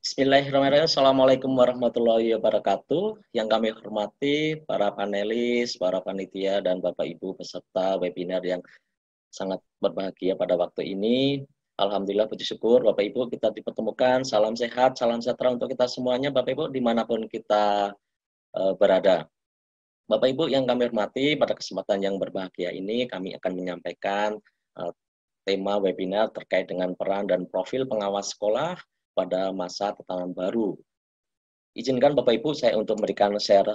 Bismillahirrahmanirrahim. Assalamualaikum warahmatullahi wabarakatuh. Yang kami hormati para panelis, para panitia, dan Bapak Ibu peserta webinar yang sangat berbahagia pada waktu ini. Alhamdulillah, puji syukur Bapak Ibu kita dipertemukan. Salam sehat, salam sejahtera untuk kita semuanya Bapak Ibu dimanapun kita berada. Bapak Ibu yang kami hormati, pada kesempatan yang berbahagia ini kami akan menyampaikan tema webinar terkait dengan peran dan profil pengawas sekolah pada masa tatanan baru. Izinkan Bapak Ibu saya untuk memberikan share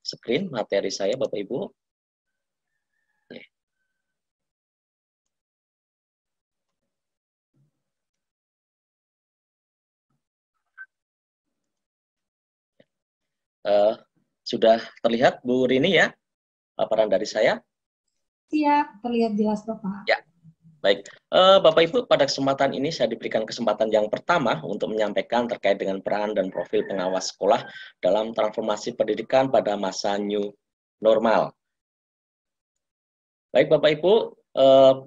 screen materi saya Bapak Ibu. Sudah terlihat Bu Rini ya paparan dari saya? Siap, terlihat jelas Bapak. Ya, baik. Bapak Ibu, pada kesempatan ini saya diberikan kesempatan yang pertama untuk menyampaikan terkait dengan peran dan profil pengawas sekolah dalam transformasi pendidikan pada masa new normal. Baik Bapak Ibu,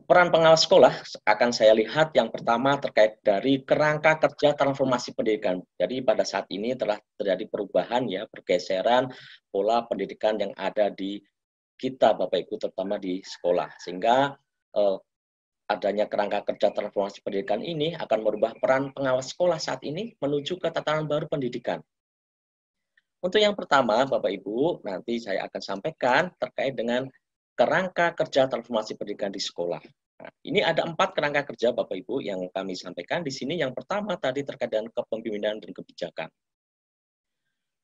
peran pengawas sekolah akan saya lihat yang pertama terkait dari kerangka kerja transformasi pendidikan. Jadi pada saat ini telah terjadi perubahan ya, pergeseran pola pendidikan yang ada di kita Bapak Ibu, terutama di sekolah. Sehingga adanya kerangka kerja transformasi pendidikan ini akan merubah peran pengawas sekolah saat ini menuju ke tatanan baru pendidikan. Untuk yang pertama Bapak Ibu, nanti saya akan sampaikan terkait dengan kerangka kerja transformasi pendidikan di sekolah. Nah, ini ada 4 kerangka kerja Bapak Ibu yang kami sampaikan di sini. Yang pertama tadi terkait dengan kepemimpinan dan kebijakan.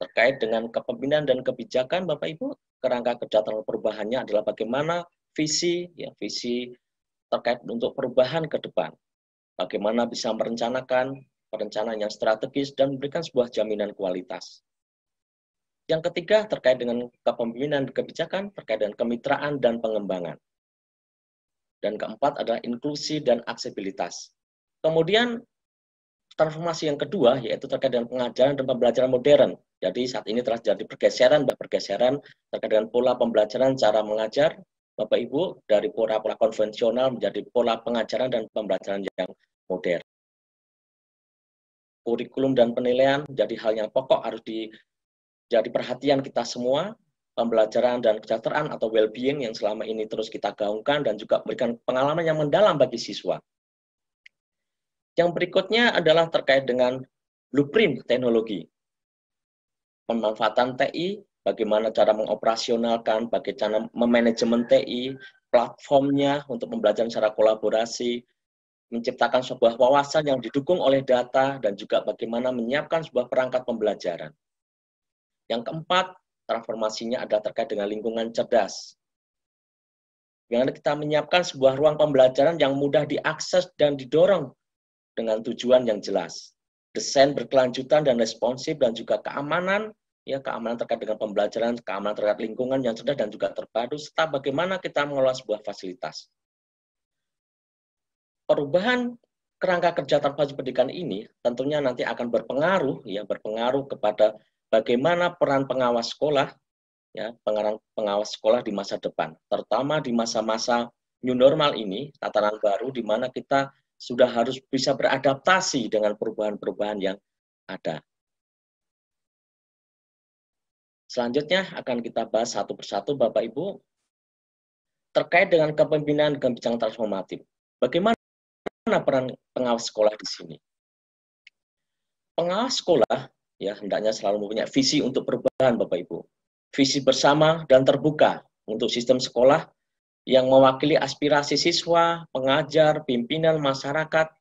Terkait dengan kepemimpinan dan kebijakan Bapak Ibu, kerangka kerja transformasi perubahannya adalah bagaimana visi terkait untuk perubahan ke depan. Bagaimana bisa merencanakan perencanaan yang strategis dan memberikan sebuah jaminan kualitas. Yang ketiga terkait dengan kepemimpinan dan kebijakan, terkait dengan kemitraan dan pengembangan. Dan keempat adalah inklusi dan aksesibilitas. Kemudian transformasi yang kedua yaitu terkait dengan pengajaran dan pembelajaran modern. Jadi saat ini telah terjadi pergeseran terkait dengan pola pembelajaran, cara mengajar Bapak Ibu dari pola-pola konvensional menjadi pola pengajaran dan pembelajaran yang modern. Kurikulum dan penilaian menjadi hal yang pokok harus jadi perhatian kita semua. Pembelajaran dan kesejahteraan atau well-being yang selama ini terus kita gaungkan dan juga memberikan pengalaman yang mendalam bagi siswa. Yang berikutnya adalah terkait dengan blueprint teknologi. Pemanfaatan TI, bagaimana cara mengoperasionalkan, bagaimana memanajemen TI, platformnya untuk pembelajaran secara kolaborasi, menciptakan sebuah wawasan yang didukung oleh data, dan juga bagaimana menyiapkan sebuah perangkat pembelajaran. Yang keempat, transformasinya adalah terkait dengan lingkungan cerdas. Bagaimana kita menyiapkan sebuah ruang pembelajaran yang mudah diakses dan didorong dengan tujuan yang jelas. Desain berkelanjutan dan responsif dan juga keamanan, ya keamanan terkait dengan pembelajaran, keamanan terkait lingkungan yang cerdas dan juga terpadu, serta bagaimana kita mengelola sebuah fasilitas. Perubahan kerangka kerja transformasi pendidikan ini tentunya nanti akan berpengaruh kepada bagaimana peran pengawas sekolah, ya, pengawas sekolah di masa depan, terutama di masa-masa new normal ini, tatanan baru di mana kita sudah harus bisa beradaptasi dengan perubahan-perubahan yang ada. Selanjutnya akan kita bahas satu persatu Bapak Ibu, terkait dengan kepemimpinan dan kebijakan transformatif. Bagaimana peran pengawas sekolah di sini? Pengawas sekolah ya hendaknya selalu mempunyai visi untuk perubahan Bapak Ibu. Visi bersama dan terbuka untuk sistem sekolah yang mewakili aspirasi siswa, pengajar, pimpinan, masyarakat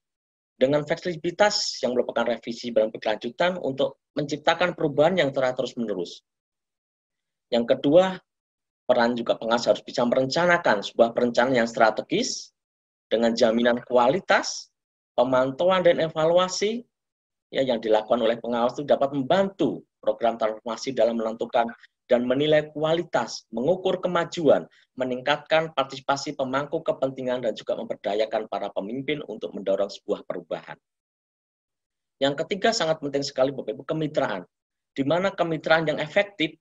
dengan fleksibilitas yang merupakan revisi dan berkelanjutan untuk menciptakan perubahan yang terus-menerus. Yang kedua, peran juga pengawas harus bisa merencanakan sebuah perencanaan yang strategis dengan jaminan kualitas, pemantauan dan evaluasi ya, yang dilakukan oleh pengawas itu dapat membantu program transformasi dalam menentukan dan menilai kualitas, mengukur kemajuan, meningkatkan partisipasi pemangku kepentingan, dan juga memberdayakan para pemimpin untuk mendorong sebuah perubahan. Yang ketiga sangat penting sekali Bapak Ibu, kemitraan. Di mana kemitraan yang efektif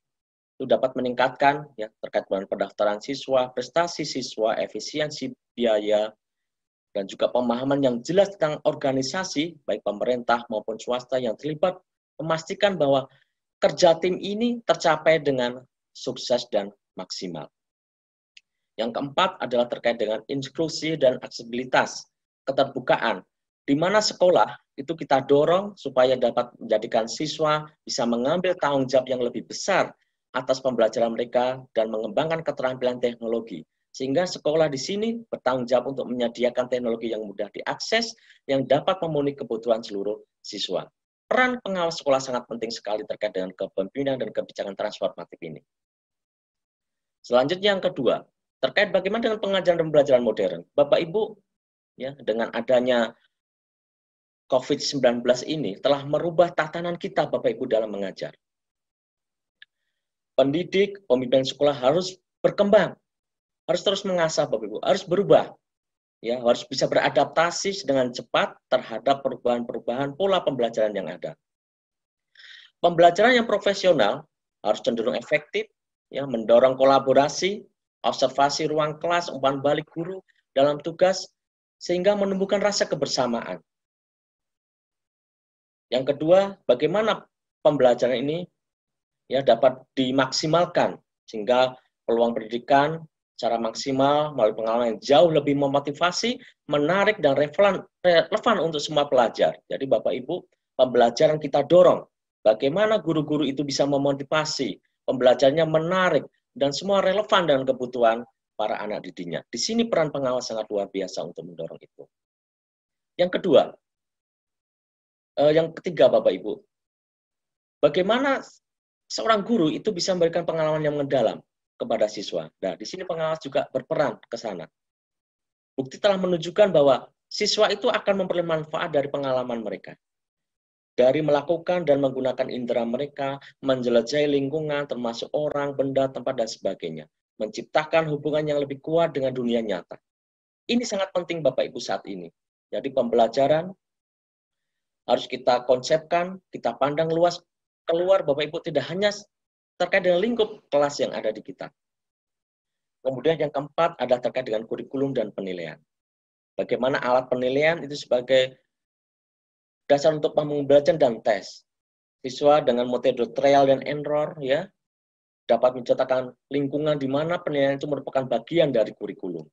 itu dapat meningkatkan ya terkait dengan pendaftaran siswa, prestasi siswa, efisiensi biaya, dan juga pemahaman yang jelas tentang organisasi, baik pemerintah maupun swasta yang terlibat, memastikan bahwa kerja tim ini tercapai dengan sukses dan maksimal. Yang keempat adalah terkait dengan inklusi dan aksesibilitas, keterbukaan, di mana sekolah itu kita dorong supaya dapat menjadikan siswa bisa mengambil tanggung jawab yang lebih besar atas pembelajaran mereka dan mengembangkan keterampilan teknologi. Sehingga sekolah di sini bertanggung jawab untuk menyediakan teknologi yang mudah diakses, yang dapat memenuhi kebutuhan seluruh siswa. Peran pengawas sekolah sangat penting sekali terkait dengan kepemimpinan dan kebijakan transformatif ini. Selanjutnya yang kedua, terkait bagaimana dengan pengajaran dan pembelajaran modern. Bapak Ibu, ya, dengan adanya COVID-19 ini telah merubah tatanan kita Bapak Ibu dalam mengajar. Pendidik, pemimpin sekolah harus berkembang, harus terus mengasah Bapak Ibu, harus berubah. Ya, harus bisa beradaptasi dengan cepat terhadap perubahan-perubahan pola pembelajaran yang ada. Pembelajaran yang profesional harus cenderung efektif, ya, mendorong kolaborasi, observasi ruang kelas, umpan balik guru dalam tugas, sehingga menumbuhkan rasa kebersamaan. Yang kedua, bagaimana pembelajaran ini ya dapat dimaksimalkan, sehingga peluang pendidikan secara maksimal melalui pengalaman yang jauh lebih memotivasi, menarik, dan relevan untuk semua pelajar. Jadi Bapak Ibu, pembelajaran kita dorong, bagaimana guru-guru itu bisa memotivasi, pembelajarannya menarik, dan semua relevan dengan kebutuhan para anak didiknya. Di sini peran pengawas sangat luar biasa untuk mendorong itu. Yang kedua, yang ketiga Bapak Ibu, bagaimana seorang guru itu bisa memberikan pengalaman yang mendalam kepada siswa. Nah, di sini pengawas juga berperan ke sana. Bukti telah menunjukkan bahwa siswa itu akan memperoleh manfaat dari pengalaman mereka. Dari melakukan dan menggunakan indera mereka, menjelajahi lingkungan, termasuk orang, benda, tempat, dan sebagainya. Menciptakan hubungan yang lebih kuat dengan dunia nyata. Ini sangat penting Bapak Ibu saat ini. Jadi pembelajaran harus kita konsepkan, kita pandang luas, keluar Bapak Ibu tidak hanya terkait dengan lingkup kelas yang ada di kita. Kemudian yang keempat adalah terkait dengan kurikulum dan penilaian. Bagaimana alat penilaian itu sebagai dasar untuk pembelajaran dan tes. Siswa dengan metode trial dan error ya dapat menciptakan lingkungan di mana penilaian itu merupakan bagian dari kurikulum.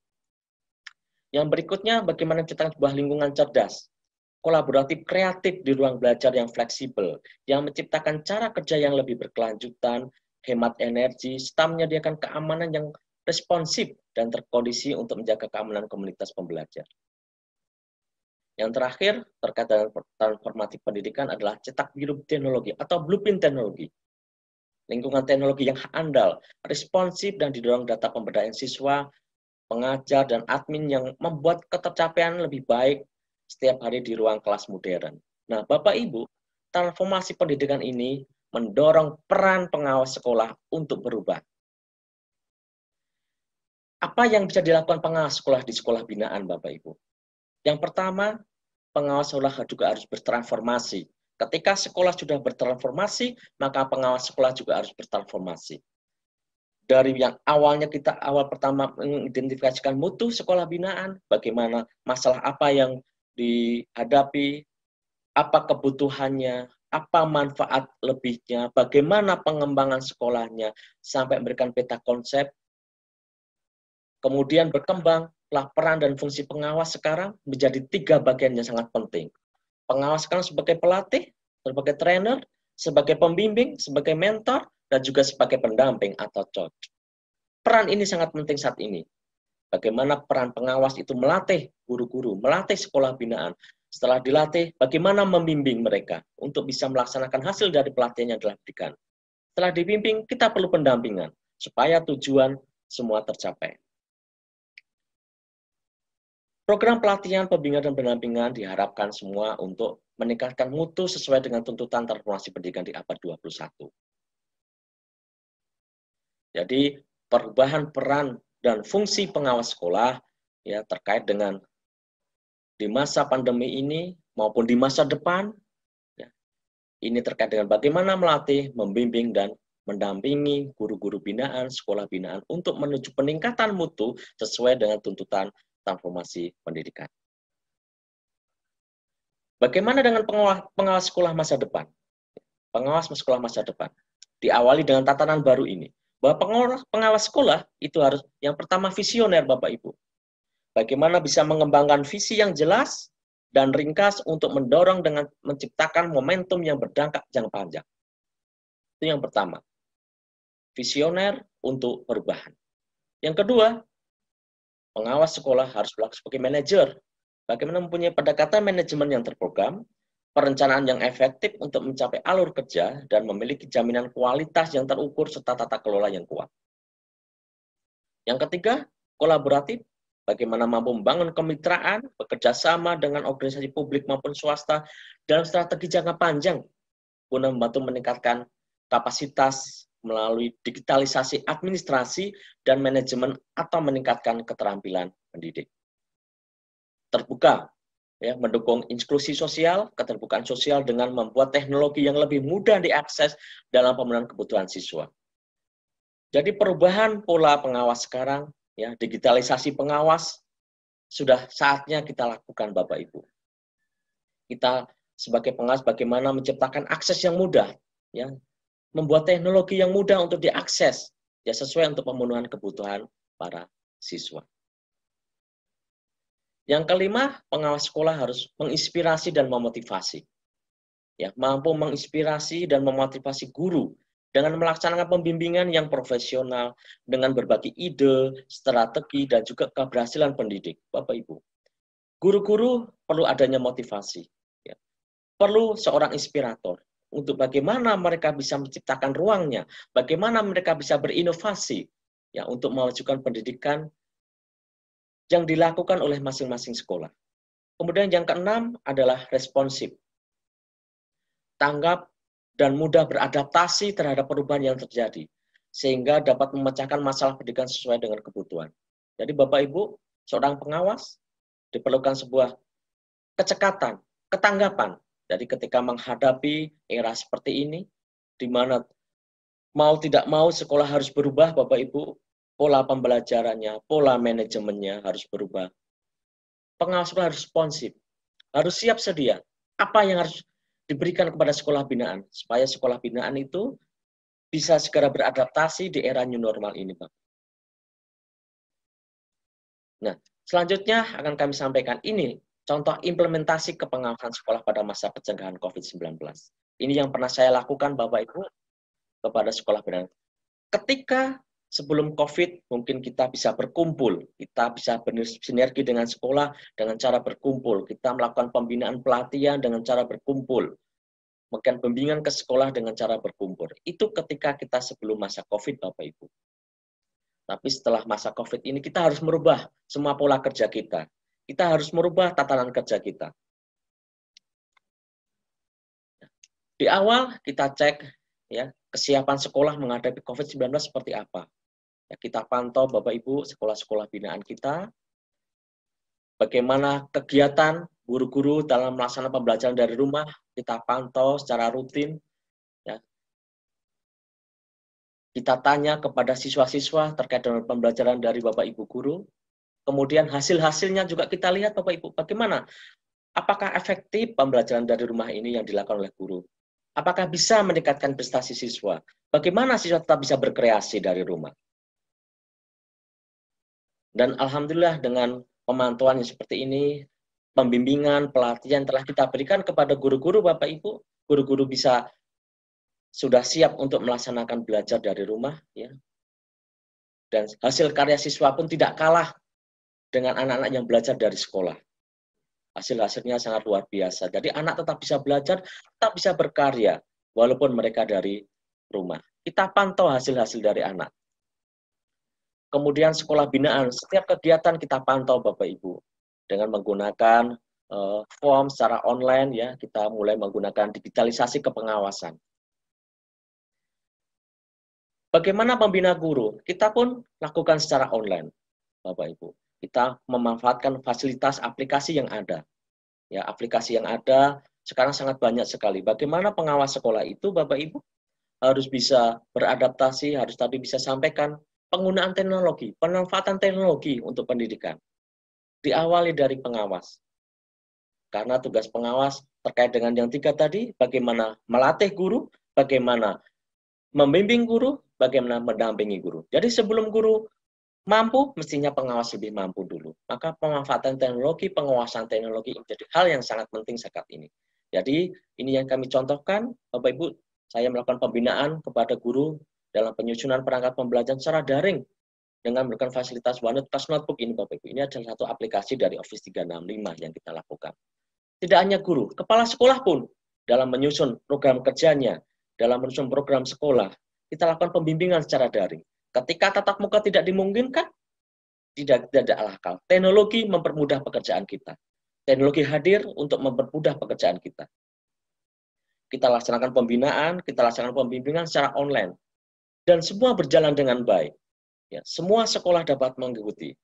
Yang berikutnya bagaimana menciptakan sebuah lingkungan cerdas, kolaboratif, kreatif di ruang belajar yang fleksibel, yang menciptakan cara kerja yang lebih berkelanjutan, hemat energi, serta menyediakan keamanan yang responsif dan terkondisi untuk menjaga keamanan komunitas pembelajar. Yang terakhir, terkait dengan transformatif pendidikan adalah cetak biru teknologi atau blueprint teknologi. Lingkungan teknologi yang andal, responsif, dan didorong data pemberdayaan siswa, pengajar, dan admin yang membuat ketercapaian lebih baik setiap hari di ruang kelas modern. Nah, Bapak Ibu, transformasi pendidikan ini mendorong peran pengawas sekolah untuk berubah. Apa yang bisa dilakukan pengawas sekolah di sekolah binaan, Bapak Ibu? Yang pertama, pengawas sekolah juga harus bertransformasi. Ketika sekolah sudah bertransformasi, maka pengawas sekolah juga harus bertransformasi. Dari yang awalnya kita awal pertama mengidentifikasikan mutu sekolah binaan, bagaimana masalah apa yang dihadapi, apa kebutuhannya, apa manfaat lebihnya, bagaimana pengembangan sekolahnya, sampai memberikan peta konsep. Kemudian berkembanglah peran dan fungsi pengawas sekarang menjadi 3 bagian yang sangat penting. Pengawas sekarang sebagai pelatih, sebagai trainer, sebagai pembimbing, sebagai mentor, dan juga sebagai pendamping atau coach. Peran ini sangat penting saat ini. Bagaimana peran pengawas itu melatih guru-guru, melatih sekolah binaan. Setelah dilatih, bagaimana membimbing mereka untuk bisa melaksanakan hasil dari pelatihan yang telah diberikan. Setelah dibimbing, kita perlu pendampingan supaya tujuan semua tercapai. Program pelatihan, pembimbingan, dan pendampingan diharapkan semua untuk meningkatkan mutu sesuai dengan tuntutan transformasi pendidikan di abad 21. Jadi, perubahan peran dan fungsi pengawas sekolah ya terkait dengan di masa pandemi ini maupun di masa depan, ya, ini terkait dengan bagaimana melatih, membimbing, dan mendampingi guru-guru binaan, sekolah binaan untuk menuju peningkatan mutu sesuai dengan tuntutan transformasi pendidikan. Bagaimana dengan pengawas sekolah masa depan? Pengawas sekolah masa depan. Diawali dengan tatanan baru ini. Bahwa pengawas sekolah itu harus yang pertama visioner, Bapak Ibu. Bagaimana bisa mengembangkan visi yang jelas dan ringkas untuk mendorong dengan menciptakan momentum yang berdampak jangka panjang. Itu yang pertama. Visioner untuk perubahan. Yang kedua, pengawas sekolah harus berlaku sebagai manajer. Bagaimana mempunyai pendekatan manajemen yang terprogram, perencanaan yang efektif untuk mencapai alur kerja, dan memiliki jaminan kualitas yang terukur serta tata kelola yang kuat. Yang ketiga, kolaboratif. Bagaimana mampu membangun kemitraan, bekerja sama dengan organisasi publik maupun swasta dalam strategi jangka panjang guna membantu meningkatkan kapasitas melalui digitalisasi administrasi dan manajemen atau meningkatkan keterampilan pendidik. Terbuka, ya, mendukung inklusi sosial, keterbukaan sosial dengan membuat teknologi yang lebih mudah diakses dalam pemenuhan kebutuhan siswa. Jadi perubahan pola pengawas sekarang, ya, digitalisasi pengawas sudah saatnya kita lakukan, Bapak Ibu. Kita sebagai pengawas bagaimana menciptakan akses yang mudah, ya, membuat teknologi yang mudah untuk diakses, ya, sesuai untuk pemenuhan kebutuhan para siswa. Yang kelima, pengawas sekolah harus menginspirasi dan memotivasi. Ya, mampu menginspirasi dan memotivasi guru dengan melaksanakan pembimbingan yang profesional, dengan berbagi ide, strategi, dan juga keberhasilan pendidik. Bapak Ibu, guru-guru perlu adanya motivasi. Ya. Perlu seorang inspirator untuk bagaimana mereka bisa menciptakan ruangnya, bagaimana mereka bisa berinovasi, ya, untuk memajukan pendidikan yang dilakukan oleh masing-masing sekolah. Kemudian yang keenam adalah responsif. Tanggap dan mudah beradaptasi terhadap perubahan yang terjadi, sehingga dapat memecahkan masalah pendidikan sesuai dengan kebutuhan. Jadi Bapak Ibu, seorang pengawas diperlukan sebuah kecekatan, ketanggapan. Jadi ketika menghadapi era seperti ini, di mana mau tidak mau sekolah harus berubah, Bapak Ibu, pola pembelajarannya, pola manajemennya harus berubah. Pengawas sekolah harus responsif, harus siap sedia. Apa yang harus diberikan kepada sekolah binaan, supaya sekolah binaan itu bisa segera beradaptasi di era new normal ini, Pak. Nah, selanjutnya akan kami sampaikan ini, contoh implementasi kepengawasan sekolah pada masa pencegahan COVID-19. Ini yang pernah saya lakukan, Bapak Ibu, kepada sekolah binaan. Ketika sebelum COVID, mungkin kita bisa berkumpul, kita bisa bersinergi dengan sekolah dengan cara berkumpul, kita melakukan pembinaan pelatihan dengan cara berkumpul, melakukan pembimbingan ke sekolah dengan cara berkumpul. Itu ketika kita sebelum masa COVID, Bapak Ibu. Tapi setelah masa COVID ini, kita harus merubah semua pola kerja kita. Kita harus merubah tatanan kerja kita. Di awal kita cek, ya, kesiapan sekolah menghadapi COVID-19 seperti apa. Ya, kita pantau Bapak Ibu sekolah-sekolah binaan kita, bagaimana kegiatan guru-guru dalam melaksanakan pembelajaran dari rumah, kita pantau secara rutin. Ya. Kita tanya kepada siswa-siswa terkait dengan pembelajaran dari Bapak Ibu guru. Kemudian hasil-hasilnya juga kita lihat Bapak Ibu, bagaimana? Apakah efektif pembelajaran dari rumah ini yang dilakukan oleh guru? Apakah bisa meningkatkan prestasi siswa? Bagaimana siswa tetap bisa berkreasi dari rumah? Dan alhamdulillah dengan pemantauan yang seperti ini, pembimbingan, pelatihan telah kita berikan kepada guru-guru Bapak Ibu, guru-guru bisa sudah siap untuk melaksanakan belajar dari rumah, ya. Dan hasil karya siswa pun tidak kalah dengan anak-anak yang belajar dari sekolah. Hasil-hasilnya sangat luar biasa. Jadi anak tetap bisa belajar, tetap bisa berkarya, walaupun mereka dari rumah. Kita pantau hasil-hasil dari anak. Kemudian sekolah binaan, setiap kegiatan kita pantau Bapak Ibu. Dengan menggunakan form secara online, ya, kita mulai menggunakan digitalisasi kepengawasan. Bagaimana membina guru? Kita pun lakukan secara online, Bapak Ibu. Kita memanfaatkan fasilitas aplikasi yang ada. Ya, aplikasi yang ada sekarang sangat banyak sekali. Bagaimana pengawas sekolah itu, Bapak Ibu, harus bisa beradaptasi, harus tadi bisa sampaikan penggunaan teknologi, pemanfaatan teknologi untuk pendidikan. Diawali dari pengawas. Karena tugas pengawas terkait dengan yang 3 tadi, bagaimana melatih guru, bagaimana membimbing guru, bagaimana mendampingi guru. Jadi sebelum guru mampu, mestinya pengawas lebih mampu dulu. Maka pemanfaatan teknologi, penguasaan teknologi menjadi hal yang sangat penting saat ini. Jadi ini yang kami contohkan, Bapak Ibu, saya melakukan pembinaan kepada guru dalam penyusunan perangkat pembelajaran secara daring dengan memberikan fasilitas OneNote plus notebook ini, Bapak Ibu. Ini adalah satu aplikasi dari Office 365 yang kita lakukan. Tidak hanya guru, kepala sekolah pun dalam menyusun program kerjanya, dalam menyusun program sekolah, kita lakukan pembimbingan secara daring. Ketika tatap muka tidak dimungkinkan, tidak ada akal. Teknologi mempermudah pekerjaan kita. Teknologi hadir untuk mempermudah pekerjaan kita. Kita laksanakan pembinaan, kita laksanakan pembimbingan secara online. Dan semua berjalan dengan baik. Ya, semua sekolah dapat mengikuti.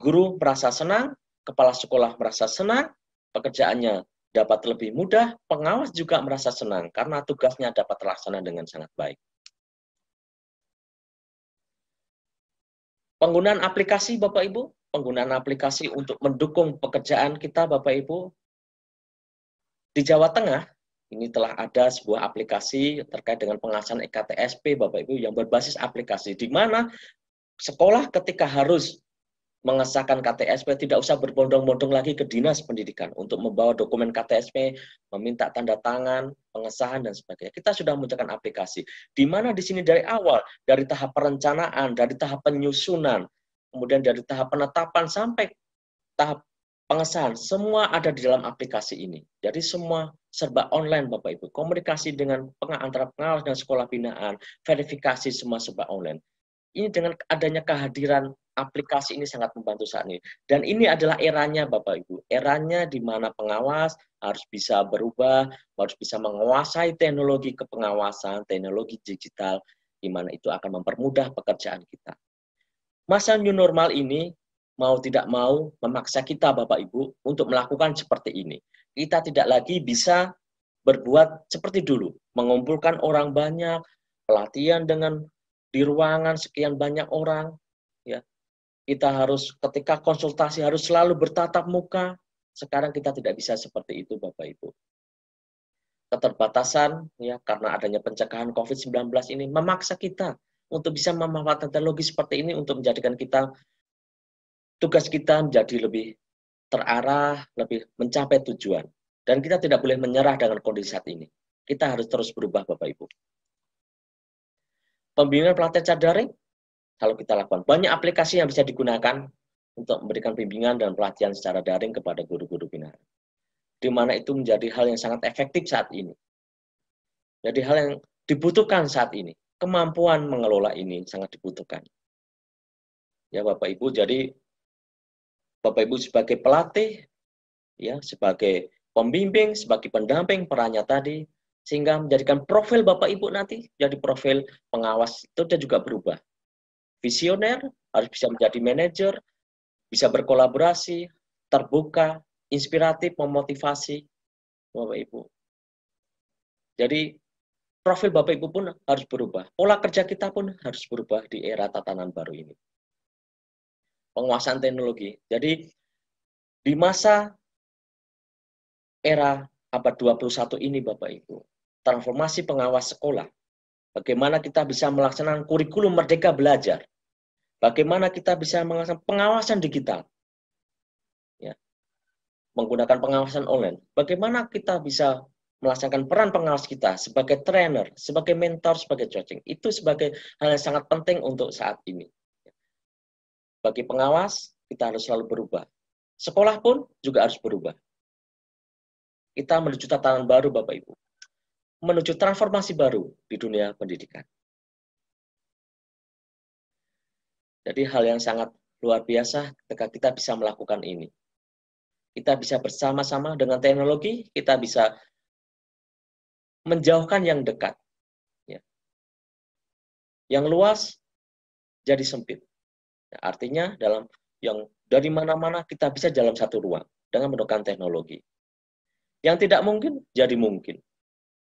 Guru merasa senang, kepala sekolah merasa senang, pekerjaannya dapat lebih mudah, pengawas juga merasa senang karena tugasnya dapat terlaksana dengan sangat baik. Penggunaan aplikasi Bapak Ibu, penggunaan aplikasi untuk mendukung pekerjaan kita Bapak Ibu. Di Jawa Tengah, ini telah ada sebuah aplikasi terkait dengan pengawasan EKTSP Bapak Ibu yang berbasis aplikasi, di mana sekolah ketika harus mengesahkan KTSP tidak usah berbondong-bondong lagi ke dinas pendidikan untuk membawa dokumen KTSP, meminta tanda tangan, pengesahan dan sebagainya. Kita sudah menggunakan aplikasi. Di mana di sini dari awal, dari tahap perencanaan, dari tahap penyusunan, kemudian dari tahap penetapan sampai tahap pengesahan, semua ada di dalam aplikasi ini. Jadi semua serba online Bapak Ibu. Komunikasi dengan antara pengawas dan sekolah binaan, verifikasi semua serba online. Ini dengan adanya kehadiran aplikasi ini sangat membantu saat ini. Dan ini adalah eranya Bapak Ibu. Eranya di mana pengawas harus bisa berubah, harus bisa menguasai teknologi kepengawasan, teknologi digital, di mana itu akan mempermudah pekerjaan kita. Masa new normal ini mau tidak mau memaksa kita Bapak Ibu untuk melakukan seperti ini. Kita tidak lagi bisa berbuat seperti dulu, mengumpulkan orang banyak, pelatihan dengan di ruangan sekian banyak orang, ya. Kita harus ketika konsultasi harus selalu bertatap muka. Sekarang kita tidak bisa seperti itu Bapak Ibu. Keterbatasan ya karena adanya pencegahan COVID-19 ini memaksa kita untuk bisa memanfaatkan teknologi seperti ini untuk menjadikan kita tugas kita menjadi lebih terarah, lebih mencapai tujuan. Dan kita tidak boleh menyerah dengan kondisi saat ini. Kita harus terus berubah Bapak Ibu. Pembimbingan pelatihan secara daring, kalau kita lakukan banyak aplikasi yang bisa digunakan untuk memberikan bimbingan dan pelatihan secara daring kepada guru-guru binaan. Di mana itu menjadi hal yang sangat efektif saat ini. Jadi hal yang dibutuhkan saat ini. Kemampuan mengelola ini sangat dibutuhkan. Ya Bapak Ibu, jadi Bapak Ibu sebagai pelatih, ya sebagai pembimbing, sebagai pendamping perannya tadi, sehingga menjadikan profil Bapak Ibu nanti jadi profil pengawas itu dan juga berubah. Visioner, harus bisa menjadi manajer, bisa berkolaborasi, terbuka, inspiratif, memotivasi Bapak Ibu. Jadi profil Bapak Ibu pun harus berubah. Pola kerja kita pun harus berubah di era tatanan baru ini. Penguasaan teknologi. Jadi di masa era abad 21 ini Bapak Ibu, transformasi pengawas sekolah, bagaimana kita bisa melaksanakan kurikulum Merdeka Belajar, bagaimana kita bisa melaksanakan pengawasan digital, ya, menggunakan pengawasan online, bagaimana kita bisa melaksanakan peran pengawas kita sebagai trainer, sebagai mentor, sebagai coaching, itu sebagai hal yang sangat penting untuk saat ini. Bagi pengawas, kita harus selalu berubah. Sekolah pun juga harus berubah. Kita menuju tatanan baru Bapak Ibu. Menuju transformasi baru di dunia pendidikan. Jadi hal yang sangat luar biasa ketika kita bisa melakukan ini. Kita bisa bersama-sama dengan teknologi, kita bisa menjauhkan yang dekat. Ya. Yang luas jadi sempit. Ya, artinya dalam yang dari mana-mana kita bisa dalam satu ruang dengan menggunakan teknologi. Yang tidak mungkin jadi mungkin.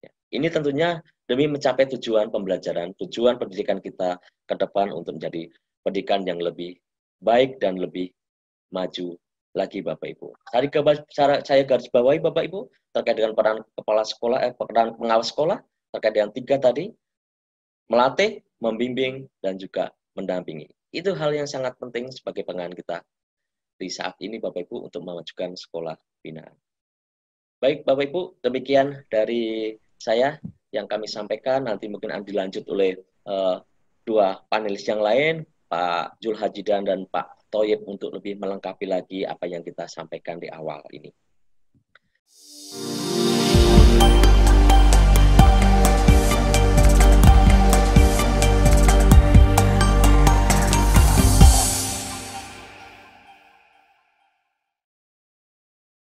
Ya. Ini tentunya demi mencapai tujuan pembelajaran, tujuan pendidikan kita ke depan untuk menjadi pendidikan yang lebih baik dan lebih maju lagi Bapak Ibu. Saya garis bawahi Bapak Ibu terkait dengan peran kepala sekolah, peran pengawas sekolah terkait dengan 3 tadi, melatih, membimbing, dan juga mendampingi. Itu hal yang sangat penting sebagai pengen kita di saat ini Bapak Ibu untuk memajukan sekolah binaan. Baik Bapak Ibu, demikian dari saya yang kami sampaikan. Nanti mungkin akan dilanjut oleh dua panelis yang lain, Pak Jul Hajidan dan Pak Toyib, untuk lebih melengkapi lagi apa yang kita sampaikan di awal ini.